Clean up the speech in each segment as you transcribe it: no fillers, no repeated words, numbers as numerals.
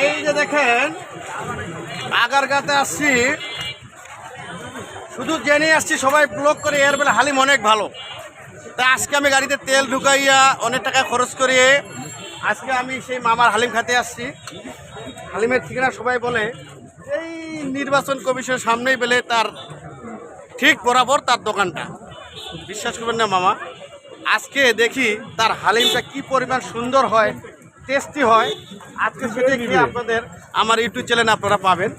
এই যে দেখেন আগারগাঁতে আসছি, শুধু জেনে আসছি সবাই ব্লগ করে এর বেলা হালিম অনেক ভালো। তাই আজকে আমি গাড়িতে তেল ঢুকাইয়া অনেক টাকা খরচ করিয়ে আজকে আমি সেই মামার হালিম খেতে আসছি। হালিমের ঠিকানা সবাই বলে এই নির্বাচন কমিশনের সামনেই পেলে তার ঠিক বরাবর তার দোকানটা। বিশ্বাস করবেন না মামা, আজকে দেখি তার হালিমটা কি পরিমাণ সুন্দর হয়, টেস্টি হয়। আজকে সেটা খেয়ে আপনাদের আমার ইউটিউব চ্যানেলে আপনারা পাবেন।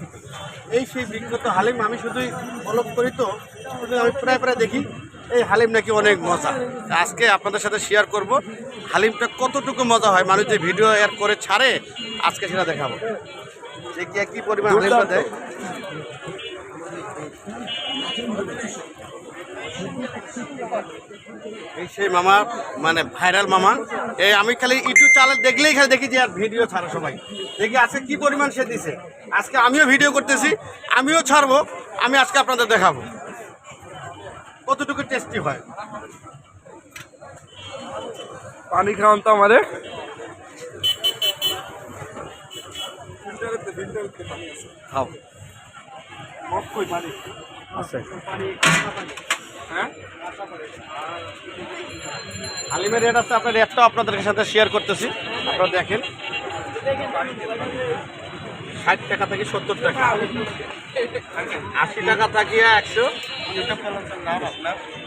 এই সেই বিখ্যাত হালিম আমি শুধুই ফলো করি, তো আমি প্রায় প্রায় দেখি এই হালিম নাকি অনেক মজা। আজকে আপনাদের সাথে শেয়ার করব হালিমটা কতটুকু মজা হয়। মানুষ যে ভিডিও এর করে ছাড়ে, আজকে সেটা দেখাবো যে কি পরিমাণ হালিমটা দেয়। এই সেই মামা, মানে ভাইরাল মামা। এই আমি খালি ইউটিউব চ্যানেল দেখলেই খালি দেখি যে আর ভিডিও ছাড়ে সবাই, দেখি আজকে কি পরিমাণ সে দিছে। আজকে আমিও ভিডিও করতেছি, আমিও ছাড়বো, আমি আজকে আপনাদের দেখাবো কতটুকু টেস্টি হয়। পানি খাওয়ান তো আমাদের। খাও আছে হ্যাঁ, হালিমের রেট আছে, আপনার রেটটাও আপনাদের সাথে শেয়ার করতেছি। আপনারা দেখেন 60 টাকা থেকে 70 টাকা, 80 টাকা থাকিয়ে 100।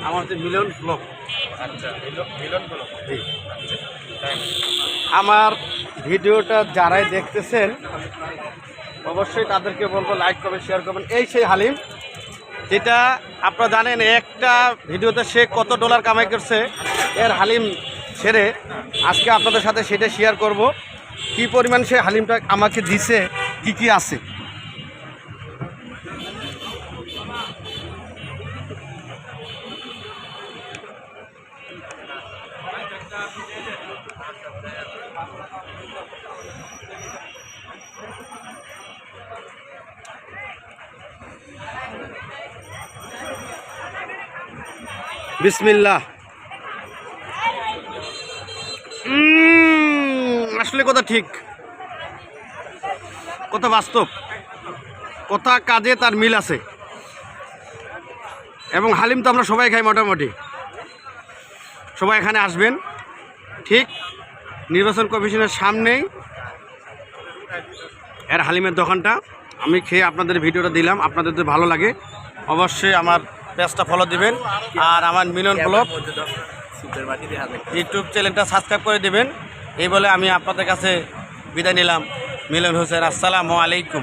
আমার হচ্ছে মিলন ব্লগ। আচ্ছা, মিলন ব্লগ। আমার ভিডিওটা যারাই দেখতেছেন অবশ্যই তাদেরকে বলবো লাইক করবেন, শেয়ার করবেন। এই সেই হালিম যেটা আপনারা জানেন একটা ভিডিওতে সে কত ডলার কামাই করছে এর হালিম ছেড়ে। আজকে আপনাদের সাথে সেটা শেয়ার করব, কি পরিমাণ সে হালিমটা আমাকে দিছে, কি কি আছে। বিসমিল্লাহ। আসলে কথা ঠিক, কথা বাস্তব, কথা কাজে তার মিল আছে। এবং হালিম তো আমরা সবাই খাই মোটামুটি, সবাই এখানে আসবেন। ঠিক নির্বাচন কমিশনের সামনেই এর হালিমের দোকানটা। আমি খেয়ে আপনাদের ভিডিওটা দিলাম, আপনাদের যদি ভালো লাগে অবশ্যই আমার পেজটা ফলো দিবেন, আর আমার মিলন ব্লগ ইউটিউব চ্যানেলটা সাবস্ক্রাইব করে দিবেন। এই বলে আমি আপনাদের কাছে বিদায় নিলাম। মিলন হোসেন, আসসালামু আলাইকুম।